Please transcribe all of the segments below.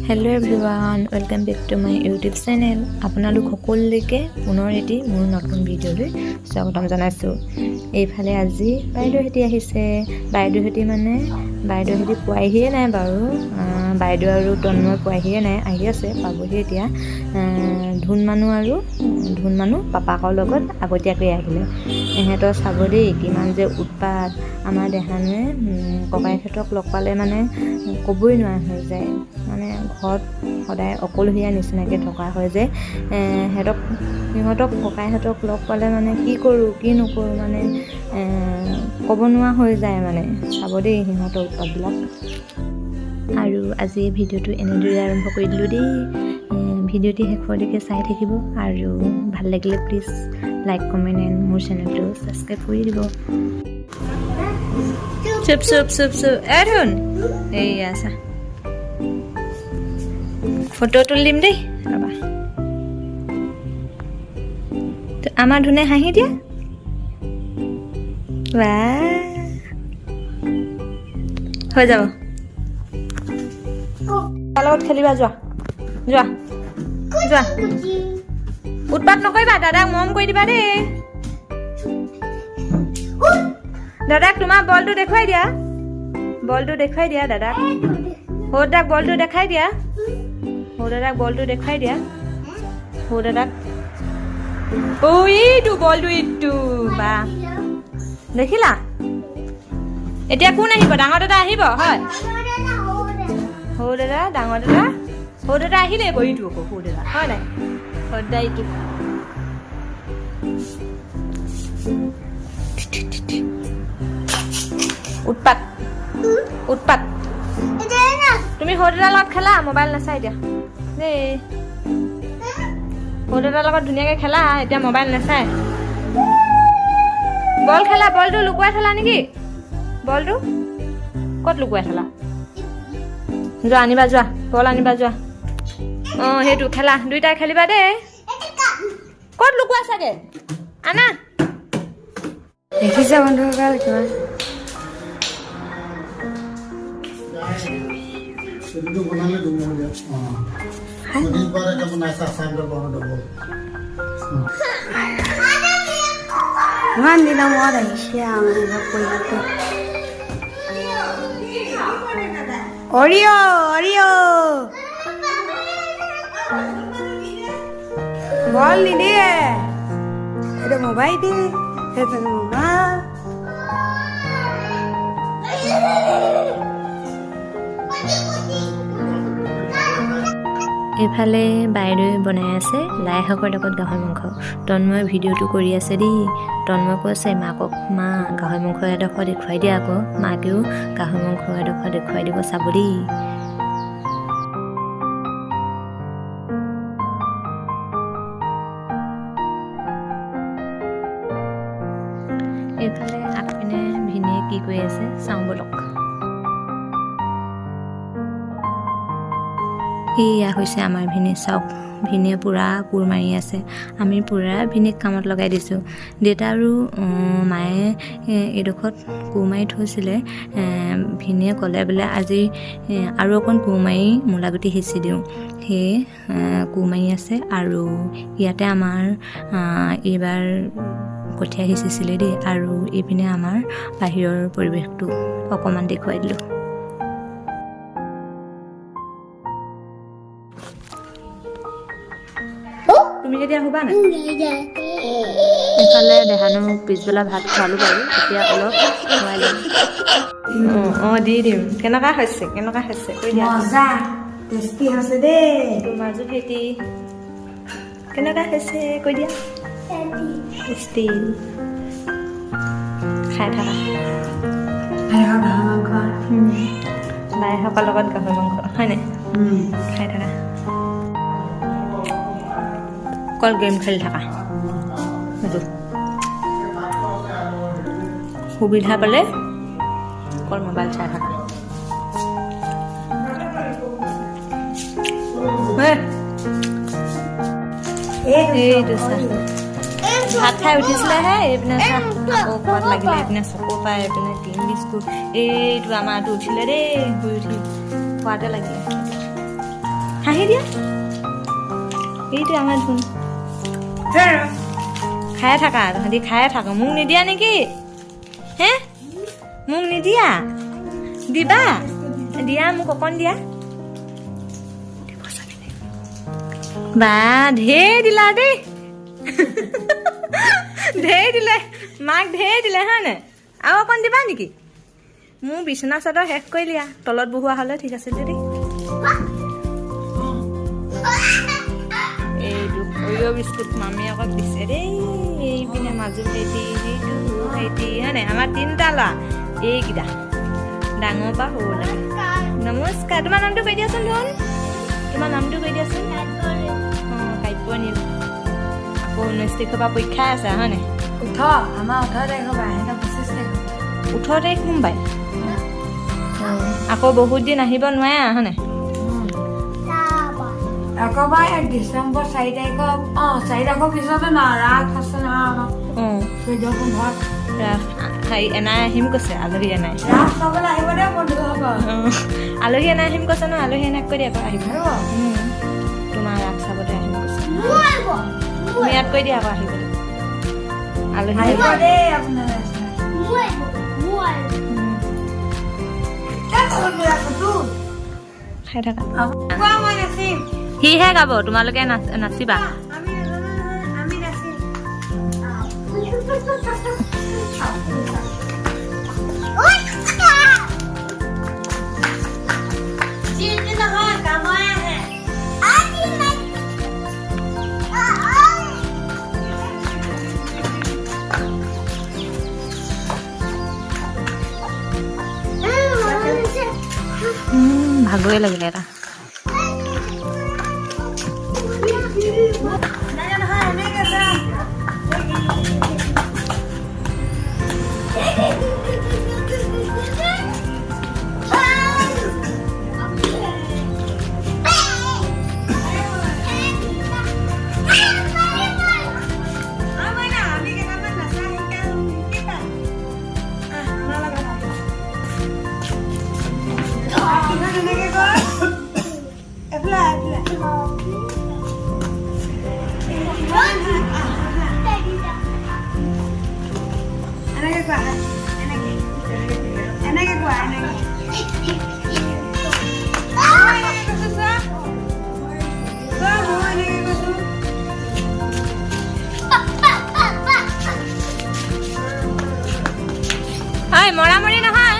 Hello' everyone, welcome back to my YouTube channel. আপোনালোক সকলোলৈকে পুনৰ এটি মোৰ নতুন ভিডিঅ'লৈ স্বাগতম জনাইছোঁ। এইফালে আজি বাইদেউহঁতি আহিছে। বাইদেউহঁতি পোৱাহিয়ে নাই বাৰু। বাইদেউ আৰু তন্ময় পোৱাহিয়ে নাই, আহি আছে, পাবহি এতিয়া। ধুন মানুহ পাপাকৰ লগত আগতীয়াকৈ আহিলে। এহেঁতৰ চাব দেই কিমান যে উৎপাত। আমাৰ দেহানুৱে ককাইহঁতক লগ পালে মানে ক'বই নোৱাৰা হৈ যায়। মানে ঘৰত সদায় অকলশৰীয়া নিচিনাকৈ থকা হয় যে সিহঁতক ককাইহঁতক লগ পালে মানে কি কৰোঁ কি নকৰোঁ মানে ক'ব নোৱাৰা হৈ যায়। মানে চাব দেই সিহঁতৰ উৎপাতবিলাক। আৰু আজি ভিডিঅ'টো এনেদৰে আৰম্ভ কৰি দিলোঁ দেই। ভিডিঅ'টি শেষলৈকে চাই থাকিব আৰু ভাল লাগিলে প্লিজ লাইক কমেণ্ট এণ্ড মোৰ চেনেলটো ছাবস্ক্ৰাইব কৰি দিব। চুপ ধুন এইয়া চা, ফটো তুলি দিম দেই, ৰ'বা। আমাৰ ধুনে হাঁহি দিয়া, হৈ যাব। তাৰ লগত খেলিবা, যোৱা উৎপাত নকৰিবা, দাদাক মৰম কৰি দিবা দেই। দাদাক তোমাৰ বলটো দেখুৱাই দিয়া, দাদাক। সৰু দাদাক বলটো দেখাই দিয়া, এইটো বলটো ইটো বা দেখিলা। এতিয়া কোন আহিব? ডাঙৰ দাদা আহিব, হয়? সৰু দাদা আহিলে এইটো আকৌ সৰু দাদা, হয় নাই? সদায় ইটো উৎপাত। তুমি সৰু দাদাৰ লগত খেলা, মোবাইল নাচাই এতিয়া দেই। সৰু দাদাৰ লগত ধুনীয়াকৈ খেলা, এতিয়া মোবাইল নাচাই। বল খেলা, বলটো লুকুৱাই থলা নেকি? বলটো ক'ত লুকুৱাই থলা? যোৱা আনিবা, যোৱা বল আনিবা, যোৱা। সেইটো খেলা, দুইটাই খেলিবা দেই। ক'ত লুকুৱাই চাগে, আনা। দেখিছা বন্ধুসকল কিমান ইমান দিনৰ মূৰত আহিছে আমাৰ পৰিয়ালটো। অৰিঅ' বল নিদিয়ে, এইটো মোবাইল দিয়ে, সেইফালে মামা। এইফালে বাইদেৱে বনাই আছে লাই শাকৰ লগত গাহৰি মাংস। তন্ময় ভিডিঅ'টো কৰি আছে দেই। তন্ময় কৈছে মাকক, মা গাহৰি মাংস এডোখৰ দেখুৱাই দিয়া আকৌ। মাকেও গাহৰি মাংস এডোখৰ দেখুৱাই দিব, চাব দেই। এইফালে আগপিনে ভিনিয়ে কি কৰি আছে চাওঁ বলক। এয়া হৈছে আমাৰ ভিনি, চাওক। ভিনিয়ে পূৰা কোৰ মাৰি আছে। আমি পূৰা ভিনিক কামত লগাই দিছোঁ। দেউতা আৰু মায়ে এইডোখৰত কোৰ মাৰি থৈছিলে। ভিনিয়ে ক'লে বোলে আজি আৰু অকণ কোৰ মাৰি মূলাগুটি সিঁচি দিওঁ, সেয়ে কোৰ মাৰি আছে। আৰু ইয়াতে আমাৰ এইবাৰ কঠীয়া সিঁচিছিলে দেই। আৰু এইপিনে আমাৰ বাহিৰৰ পৰিৱেশটো অকণমান দেখুৱাই দিলোঁ। তুমি কেতিয়া শুবা নাই? এইফালে দেহানো পিছবেলা ভাত খোৱালোঁ বাৰু, এতিয়া অলপ খুৱাই ল'ম। দি দিম। কেনেকুৱা হৈছে কৈ দিয়া। মজা টেষ্টি হৈছে দেই। মাজু খেতি কেনেকুৱা হৈছে কৈ দিয়া। টেষ্টি। খাই থাকা। লাই শাকৰ লগত গাহৰি মাংস, হয় নাই? খাই থাকা। অকল গেম খেলি থাকা। সেইটো সুবিধা পালে অকল মোবাইল চাই থাকা। এইটো চা, ভাত খাই উঠিছিলেহে, এইপিনে চা আকৌ ক'ৰবাত লাগিলে, এইপিনে চকু পাই, এইপিনে ক্ৰীম বিস্কুট। এইটো আমাৰটো উঠিলে দেই, শুই উঠি খোৱাতে লাগিলে। হাঁহি দিয়া এইটো আমাৰ ধুন খাই থাকা তহঁতি খাই থাক মোক নিদিয়া নেকি হে মোক নিদিয়া দিবা দিয়া মোক অকণ দিয়া বা ঢেৰ দিলা দেই ঢেৰ দিলে মাক ঢেৰ দিলে হয়নে আৰু অকণ দিবা নেকি মোৰ বিচনা চাদৰ শেষ কৰিলিয়া তলত বহোৱা হ'লে ঠিক আছে দেই এইটো অৰিঅ' বিস্কুট মামী আকৌ দিছে দেই এইপিনে মাজু ভাইটি এইটো সৰু ভাইটি হয়নে আমাৰ 3টা ল'ৰা এইকেইটা ডাঙৰ পৰা সৰুলৈকে নমস্কাৰ তোমাৰ নামটো কৈ দিয়াচোন ধন তোমাৰ নামটো কৈ দিয়াচোন অঁ কাব্য নীল আকৌ 19 তাৰিখৰ পৰা পৰীক্ষা আছে হয়নে আমাৰ 18 তাৰিখৰ পৰা 25 তাৰিখ 18 তাৰিখ মুম্বাই আকৌ বহুত দিন আহিব নোৱাৰে হয়নে একেবাৰে ডিচেম্বৰ 4 তাৰিখৰ 4 তাৰিখৰ পিছতে না ৰাস আছে নহয় আমাৰ 14-15 ৰাস এনাই আহিম কৈছে আলহী এনাই ৰাস চাবলৈ আহিব দে বন্ধু হ'ব আলহী এনাই আহিম কৈছে ন আলহী এনাক কৈ দিয়া আকৌ আহিব তোমাৰ ৰাস চাবলৈ আহিম কৈছে তুমি ইয়াত কৈ দিয়া আকৌ আহিবলৈ আলহী আহিব দেই আপোনালোকে খাই থাকা মই নাচিম সিহে গাব তোমালোকে নাচিবা আমি নাচিম ভাগৰে লাগিলে এটা মৰামৰি নহয়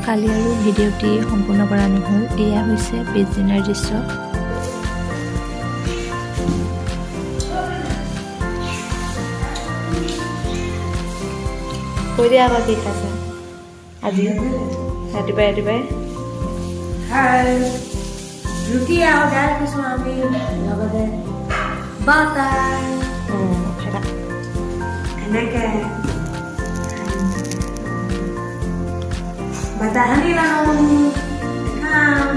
কালি আৰু ভিডিঅ'টি সম্পূৰ্ণ কৰা নহ'ল এয়া হৈছে পিছদিনাৰ দৃশ্য কৈ দিয়া আকৌ কি খাইছা আজি ৰাতিপুৱাই ৰুটি আৰু দাইল খাইছোঁ আমি লগতে বাটাৰ এনেকৈ বাটাৰ সানি লওঁ খাম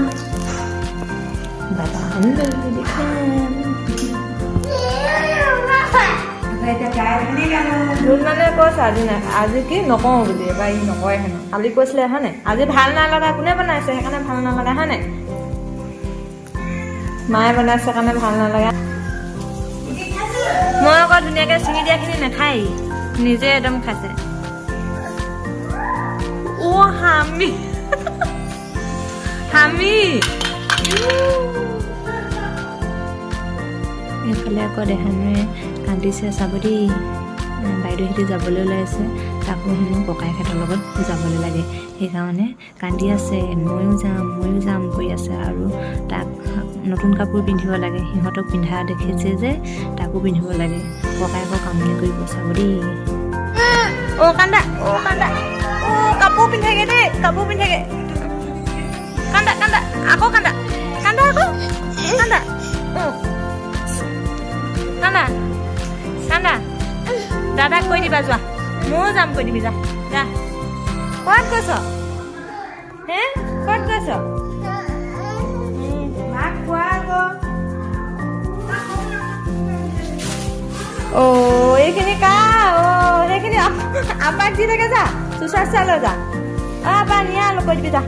বাবা সানি খাম এতিয়া দাইল সানি লওঁ ধুন মানে কৈছে আজি কি নকওঁ বুলি এবাৰ ই নকয় হেনো কালি কৈছিলে হয় নাই আজি ভাল নালাগা কোনে বনাইছে সেইকাৰণে ভাল নালাগা হয় নাই মায়ে বনাইছে কাৰণে ভাল নালাগা মই আকৌ ধুনীয়াকৈ ছিঙি দিয়াখিনি নাখায় নিজে একদম খাইছে অ' হামি এইফালে আকৌ দেহানুৱে কান্দিছে চাব দেই বাইদেউহঁতে যাবলৈ ওলাইছে তাকো হেনো ককাইহঁতৰ লগত যাবলৈ লাগে সেইকাৰণে কান্দি আছে ময়ো যাম কৰি আছে আৰু তাক নতুন কাপোৰ পিন্ধিব লাগে সিহঁতক পিন্ধা দেখিছে যে তাকো পিন্ধিব লাগে ককাইকক কামনি কৰিব চাব দেই অ' কান্দা অ' কাপোৰ পিন্ধাগে দেই কান্দা আকৌ কান্দা দাদাক কৈ দিবা যোৱা ময়ো যাম কৈ দিবি যা ক'ত গৈছ হে ক'ত গৈছ মাক কোৱা আকৌ এইখিনি কা সেইখিনি আপাক দি থাকে যা চুচাৰ চালৈ যা আপা নিয়া অলপ কৈ দিবি যা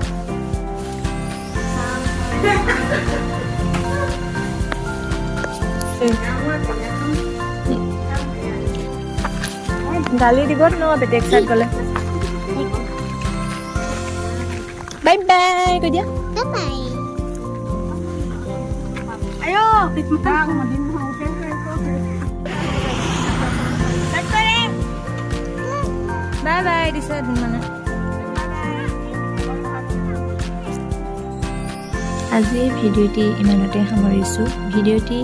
গালি দিব ন বেটেক চাইড গ'লে বাই বাই কৈ দিয়া আয়ো বাই বাই দিছে মানে আজি ভিডিঅ'টি ইমানতে সামৰিছোঁ ভিডিঅ'টি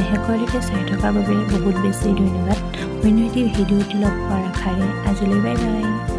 শেষলৈকে চাই থকাৰ বাবে বহুত বেছি ধন্যবাদ অন্য এটি ভিডিঅ'টি লগ পোৱাৰ আশাৰে আজিলৈ বাই বাই